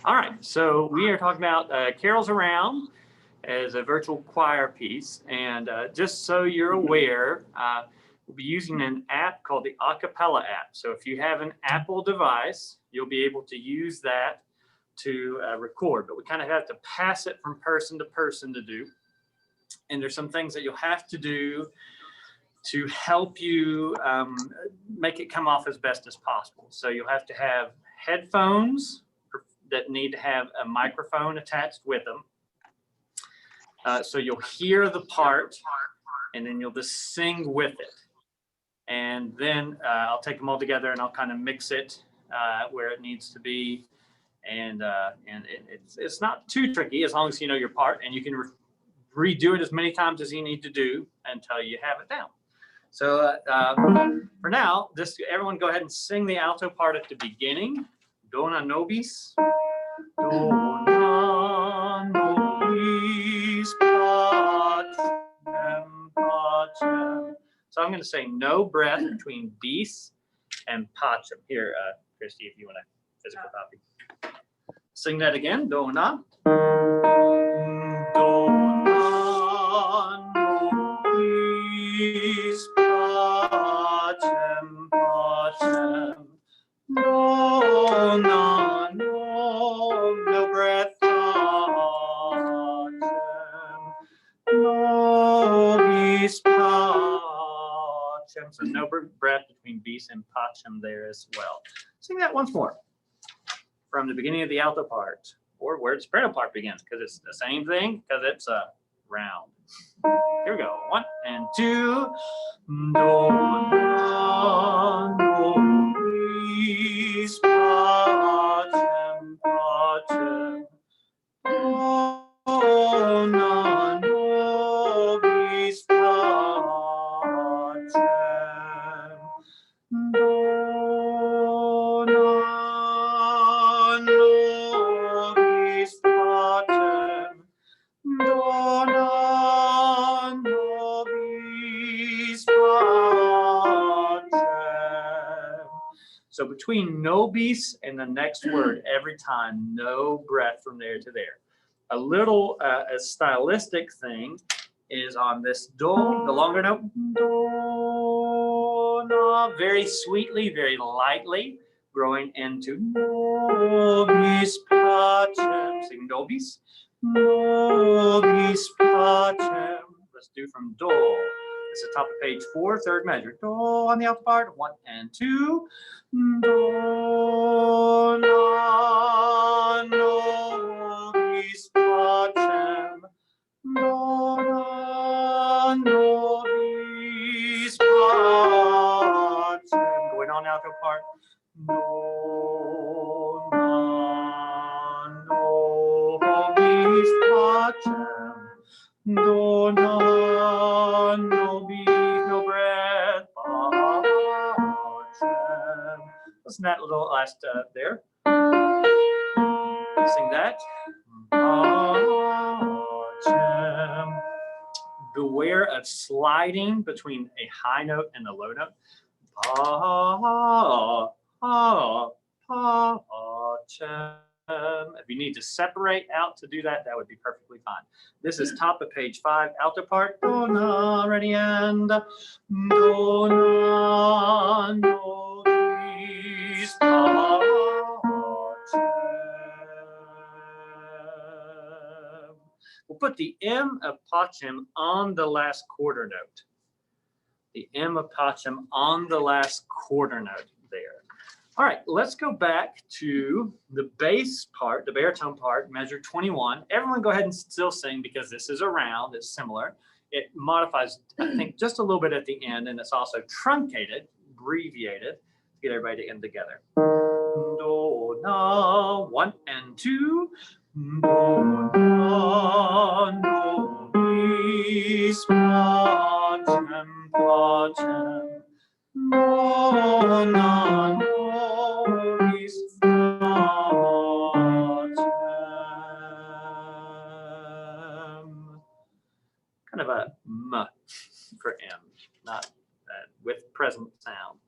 All right, so we are talking about Carols Around as a virtual choir piece. And just so you're aware, we'll be using an app called the Acapella app. So if you have an Apple device, you'll be able to use that to record, but we kind of have to pass it from person to person to do. And there's some things that you'll have to do to help you make it come off as best as possible. So you'll have to have headphones that need to have a microphone attached with them. So you'll hear the part and then you'll just sing with it. And then I'll take them all together and I'll kind of mix it where it needs to be. And it's not too tricky as long as you know your part, and you can redo it as many times as you need to do until you have it down. So for now, just everyone go ahead and sing the alto part at the beginning. Dona nobis. Dona nobis pacem, pacem. So I'm going to say no breath between bis and pacem. Here, Christy, if you want a physical copy. Sing that again. Dona. Dona nobis pacem, pacem. Dona, no breath, pacem. Nobis pacem. So no breath between bis and pacem there as well. Sing that once more. From the beginning of the alto part, or where the soprano part begins, because it's the same thing, because it's a round. Here we go. 1 and 2. Dona nobis pacem, pacem. Dona nobis pacem. Nobis pacem, dona nobis pacem. So between nobis and the next word, every time, no breath from there to there. A little a stylistic thing is on this do, the longer note, dona, very sweetly, very lightly, growing into nobis pacem. Sing nobis. Nobis pacem. Let's do from do. This is top of page 4, third measure. Do on the alto part. 1 and 2. Dona nobis pacem. Dona nobis pacem. Going on alto part. Dona nobis pacem. Dona nobis, no breath, pacem. Listen to that little last there. Sing that. Pacem. Beware of sliding between a high note and a low note. Pacem. If you need to separate out to do that, that would be perfectly fine. This is top of page 5, alto part. Dona, ready, and dona nobis pacem. We'll put the M of pacem on the last quarter note. The M of pacem on the last quarter note there. All right, let's go back to the bass part, the baritone part, measure 21. Everyone go ahead and still sing because this is a round, it's similar. It modifies, I think, just a little bit at the end, and it's also truncated, abbreviated, to get everybody to end together. Do, na, 1 and 2. Dona nobis pacem, pacem. Dona nobis pacem. Kind of a M for M, not with present sound.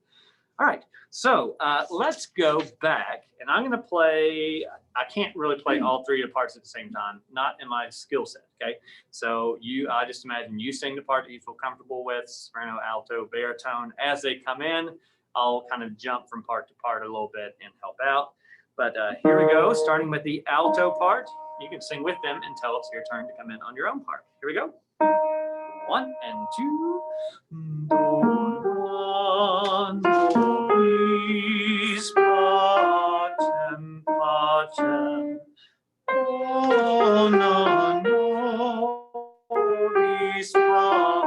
All right, so let's go back And I'm going to play, I can't really play all three of the parts at the same time, not in my skill set, okay? So I just imagine you sing the part that you feel comfortable with, soprano, alto, baritone. As they come in, I'll kind of jump from part to part a little bit and help out. But here we go, starting with the alto part. You can sing with them until it's your turn to come in on your own part. Here we go. 1 and 2. Do, la, do, mis, patem, patem. Do, na, do, mis, patem.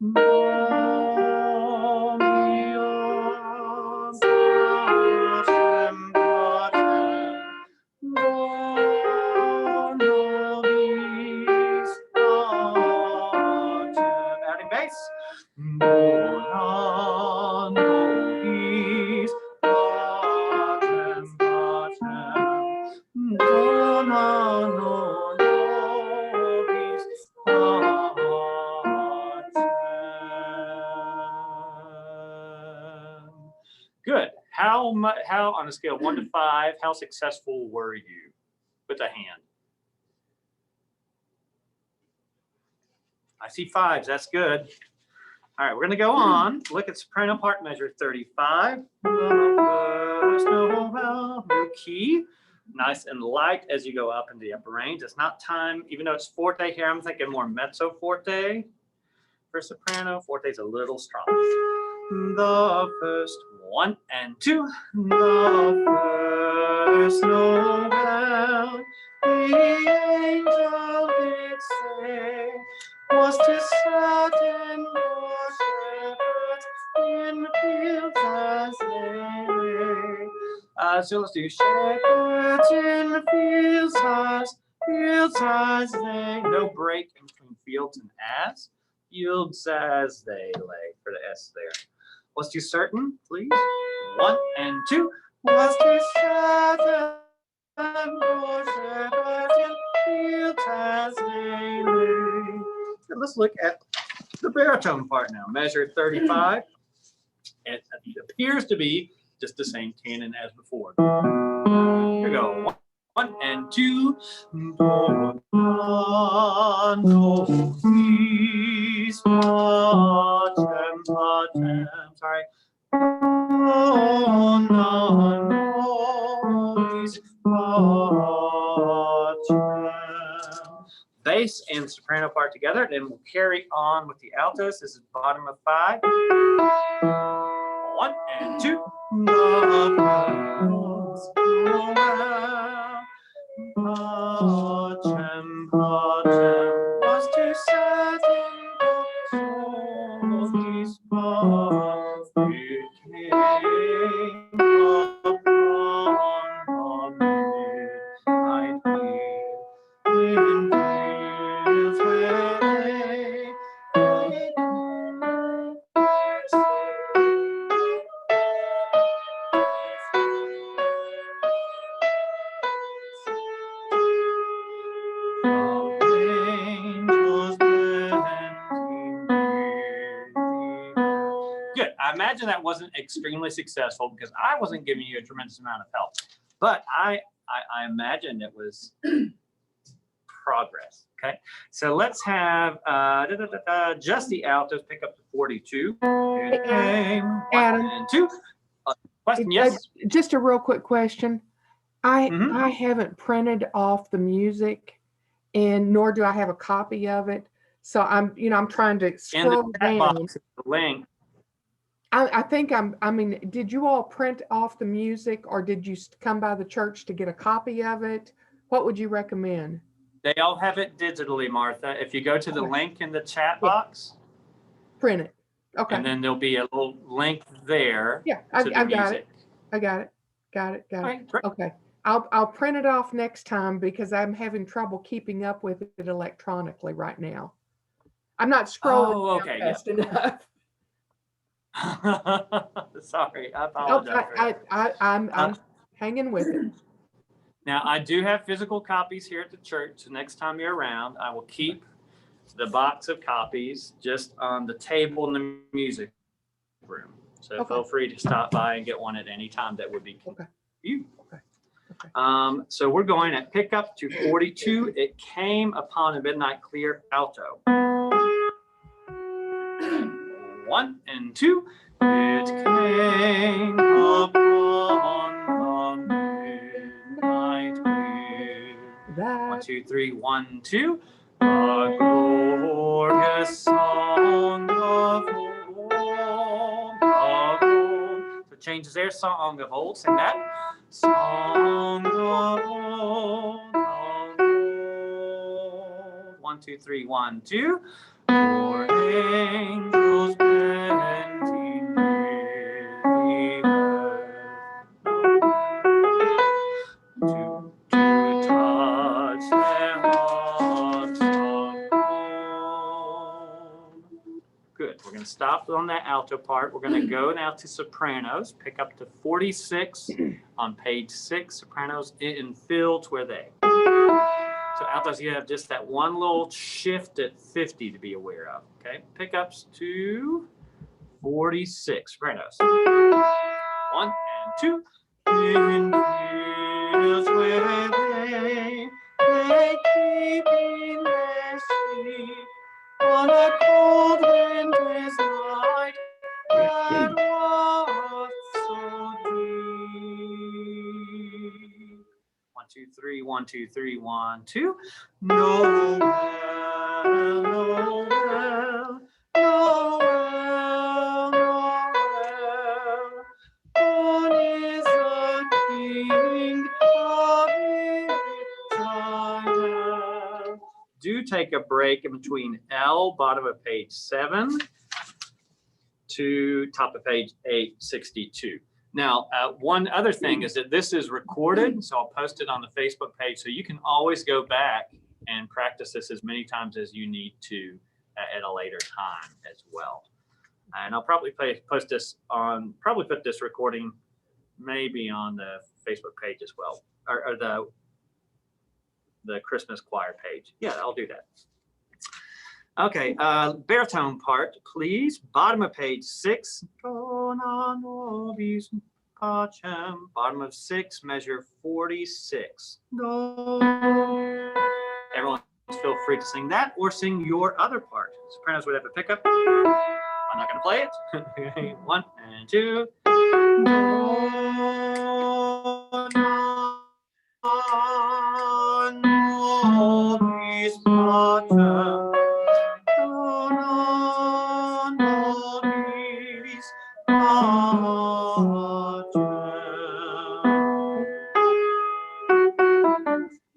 Do, mi, patem, patem. Adding bass. Good. How on a scale of 1 to 5, how successful were you with a hand? I see 5s. That's good. All right, we're going to go on. Look at soprano part, measure 35. Key. Nice and light as you go up into the upper range. It's not time, even though it's forte here, I'm thinking more mezzo forte for soprano. Forte is a little strong. The first 1 and 2. The first Noel, the angel did say, was to certain poor shepherds in the fields as they lay. So let's do shepherds in the fields as they. No break in between fields and as. Fields as they lay for the S there. Let's do certain, please. 1 and 2. Was to certain poor shepherds in fields as they lay. And let's look at the baritone part now. Measure 35. It appears to be just the same canon as before. Here we go. 1 and 2. Do, mis, patem, patem. Sorry. Do, na, do, mis, patem. Bass and soprano part together, then we'll carry on with the altos. This is bottom of 5. 1 and 2. Patem, patem, was to certain souls it came upon midnight hill, in fields where they Good. I imagine that wasn't extremely successful because I wasn't giving you a tremendous amount of help, but I imagine it was progress. Okay, so let's have just the altos pick up to 42. Adam, 1 and 2. Question, yes. Just a real quick question. I haven't printed off the music, and nor do I have a copy of it. So I'm trying to scroll In the chat down. box, the link. I think did you all print off the music, or did you come by the church to get a copy of it? What would you recommend? They all have it digitally, Martha. If you go to the link in the chat box, print it. Okay. And then there'll be a little link there. Yeah, I got it. I got it. Got it. Right, okay. I'll print it off next time because I'm having trouble keeping up with it electronically right now. I'm not scrolling fast enough. Sorry, I apologize. I'm hanging with it. Now, I do have physical copies here at the church. So next time you're around, I will keep the box of copies just on the table in the music room. So Okay. feel free to stop by and get one at any time. That would be Okay. you. Okay. Okay. So we're going at pickup to 42. It came upon a midnight clear alto. 1 and 2. It came upon the midnight clear. 1, 2, 3, 1, 2. A glorious song of old. So changes there. Song of old. Sing that. Song of old. 1, 2, 3, 1, 2. For angels bending near the earth to touch their hearts of gold. Good. We're going to stop on that alto part. We're going to go now to sopranos. Pick up to 46 on page 6. Sopranos in fields where they. So altos, you have just that one little shift at 50 to be aware of. Okay, pickups to 46. Sopranos. 1 and 2. In fields where they keeping their sleep on a cold winter's night that was so deep. 1, 2, 3, 1, 2, 3, 1, 2. Noel, Noel, Noel, Noel. Born is the King of Israel. Do take a break in between L, bottom of page 7, to top of page 862. Now, one other thing is that this is recorded, so I'll post it on the Facebook page, so you can always go back and practice this as many times as you need to at a later time as well. And I'll probably post this on, probably put this recording maybe on the Facebook page as well, or the Christmas choir page. Yeah, I'll do that. Okay, baritone part, please. Bottom of page 6. Bottom of 6, measure 46. Everyone feel free to sing that or sing your other part. Sopranos would have a pickup. I'm not going to play it. 1 and 2.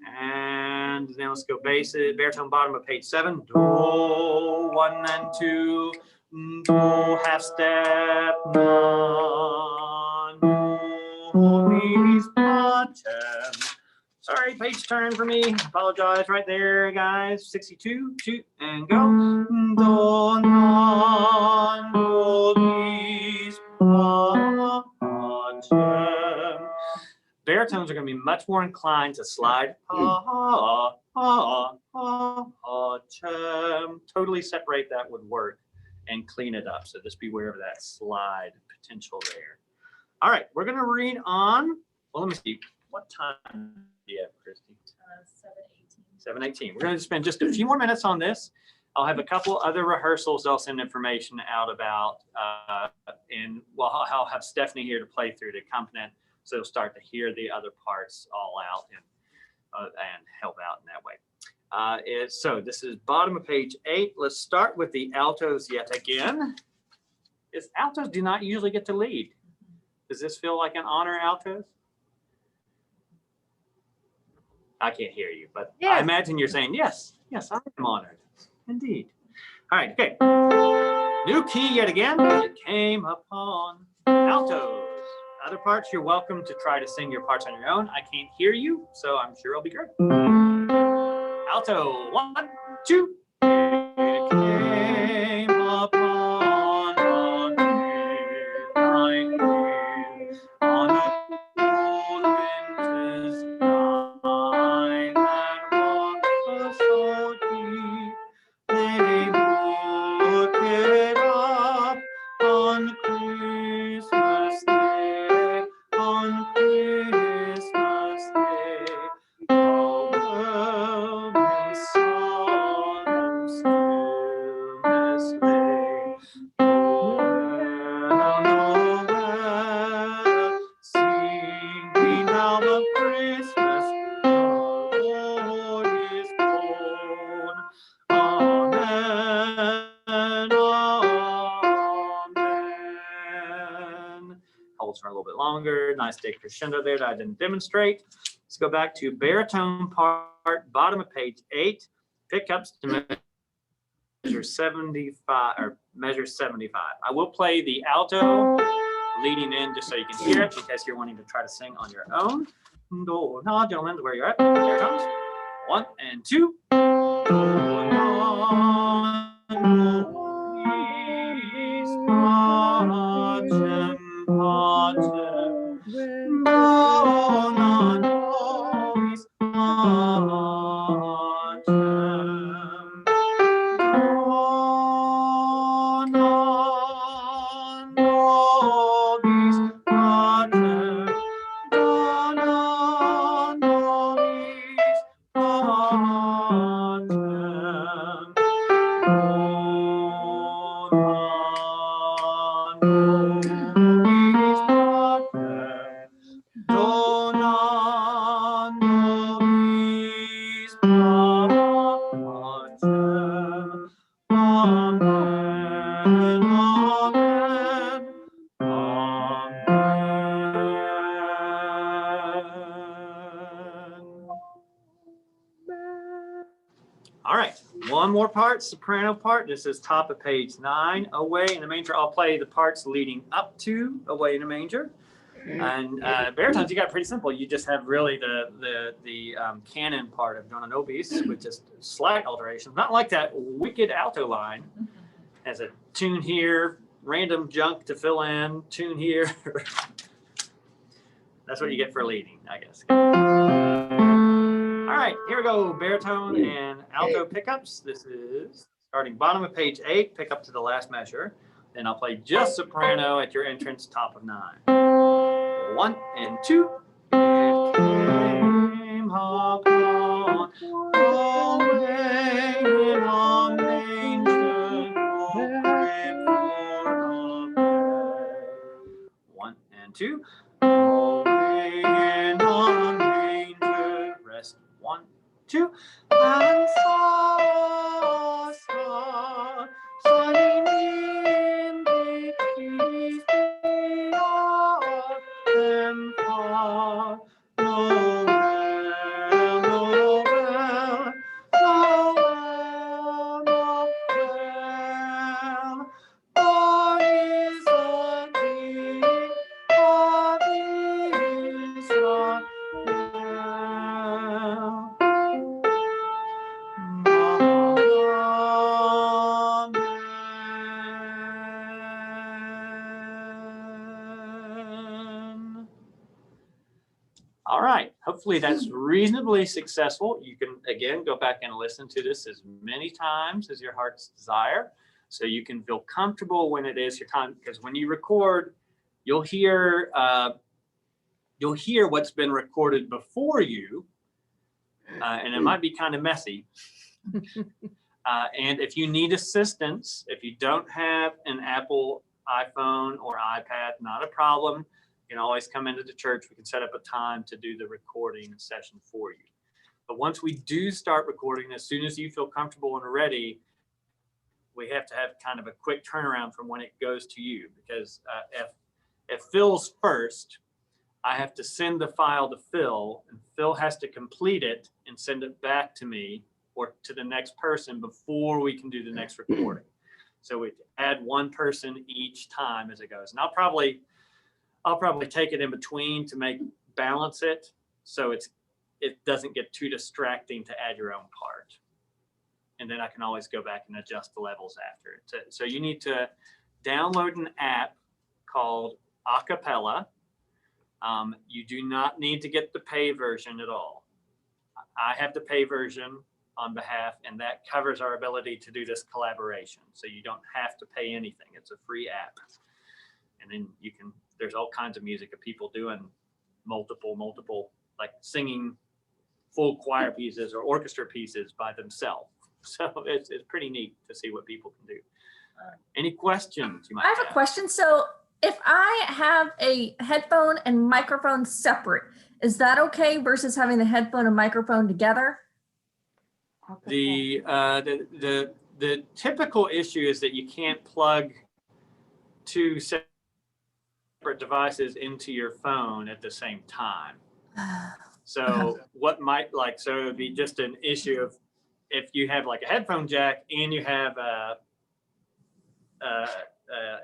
And then let's go bass it. Baritone bottom of page 7. Do 1 and 2. Do half step. Non. Do these bottom. Sorry, page turn for me. Apologize right there, guys. 62, 2, and go. Do, non, do, these, bottom. Baritones are going to be much more inclined to slide. Totally separate that would work and clean it up. So just beware of that slide potential there. All right, we're going to read on. Well, let me see. What time do you have, Christy? 7:18. 7:18. We're going to spend just a few more minutes on this. I'll have a couple other rehearsals I'll send information out about. And well, I'll have Stephanie here to play through the accompaniment. So you'll start to hear the other parts all out and help out in that way. So this is bottom of page 8. Let's start with the altos yet again. Altos do not usually get to lead. Does this feel like an honor, altos? I can't hear you, but yes. I imagine you're saying, yes, I am honored. Indeed. All right, okay. New key yet again. It came upon altos. Other parts, you're welcome to try to sing your parts on your own. I can't hear you, so I'm sure it'll be great. Alto, 1, 2. It came upon the midnight wind on a cold winter's night that was so deep. They looked it up on clear longer. Nice big crescendo there that I didn't demonstrate. Let's go back to baritone part, bottom of page 8, pickups to measure 75 or measure 75. I will play the alto leading in just so you can hear it in case you're wanting to try to sing on your own. Do, na, gentlemen, where you're at. Baritones. 1 and 2. Do, na, All right, one more part, soprano part. This is top of page 9, Away in the Manger. I'll play the parts leading up to Away in the Manger. And baritones, you got pretty simple. You just have really the canon part of Dona Nobis with just slight alterations. Not like that wicked alto line. Has a tune here, random junk to fill in, tune here. That's what you get for leading, I guess. All right, here we go. Baritone and alto pickups. This is starting bottom of page 8, pick up to the last measure. Then I'll play just soprano at your entrance, top of 9. 1 and 2. It came upon away in a manger, no bread for the day. 1 and 2. Away in a manger, rest. 1, 2, and saw a star shining in the trees beyond them far. Noel, Noel, Noel, Noel, for is the King of Israel. All right, hopefully that's reasonably successful. You can, again, go back and listen to this as many times as your heart's desire, so you can feel comfortable when it is your time, because when you record, you'll hear what's been recorded before you, and it might be kind of messy. And if you need assistance, if you don't have an Apple iPhone or iPad, not a problem. You can always come into the church. We can set up a time to do the recording session for you. But once we do start recording, as soon as you feel comfortable and ready, we have to have kind of a quick turnaround from when it goes to you, because if Phil's first, I have to send the file to Phil, and Phil has to complete it and send it back to me or to the next person before we can do the next recording. So we add one person each time as it goes. And I'll probably take it in between to balance it, so it doesn't get too distracting to add your own part. And then I can always go back and adjust the levels after it. So you need to download an app called Acapella. You do not need to get the pay version at all. I have the pay version on behalf, and that covers our ability to do this collaboration. So you don't have to pay anything. It's a free app. And then there's all kinds of music of people doing multiple, like singing full choir pieces or orchestra pieces by themselves. So it's pretty neat to see what people can do. Any questions you might have? I have a question. So if I have a headphone and microphone separate, is that okay versus having the headphone and microphone together? The typical issue is that you can't plug two separate separate devices into your phone at the same time. So what might so it would be just an issue of if you have like a headphone jack and you have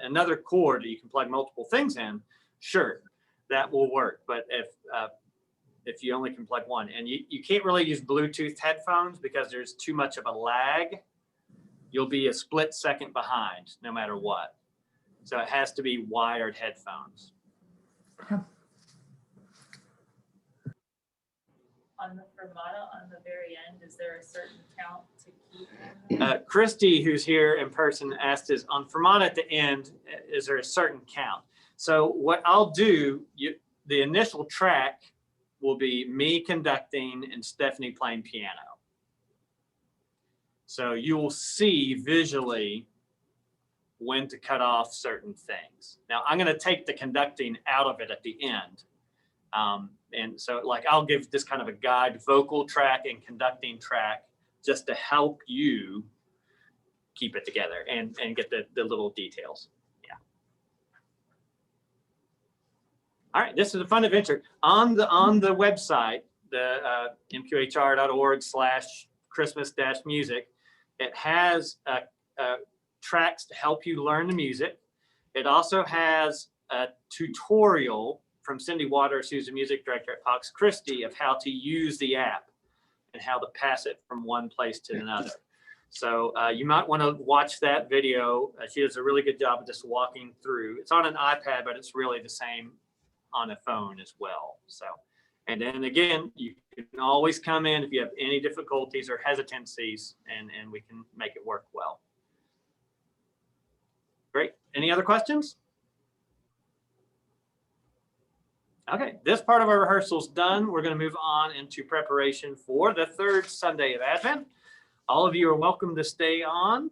another cord that you can plug multiple things in, sure, that will work. But if you only can plug one, and you can't really use Bluetooth headphones because there's too much of a lag, you'll be a split second behind no matter what. So it has to be wired headphones. On the fermata on the very end, is there a certain count to keep? Christy, who's here in person, asked is on fermata at the end, is there a certain count? So what I'll do, the initial track will be me conducting and Stephanie playing piano. So you will see visually when to cut off certain things. Now I'm going to take the conducting out of it at the end. And so like I'll give this kind of a guide vocal track and conducting track just to help you keep it together and get the little details. Yeah. All right, this is a fun adventure. On the website, the mqhr.org/Christmas-music, it has tracks to help you learn the music. It also has a tutorial from Cindy Waters, who's the music director at Fox Christie, of how to use the app and how to pass it from one place to another. So you might want to watch that video. She does a really good job of just walking through. It's on an iPad, but it's really the same on a phone as well. So, and then again, you can always come in if you have any difficulties or hesitancies, and we can make it work well. Great. Any other questions? Okay, this part of our rehearsal is done. We're going to move on into preparation for the third Sunday of Advent. All of you are welcome to stay on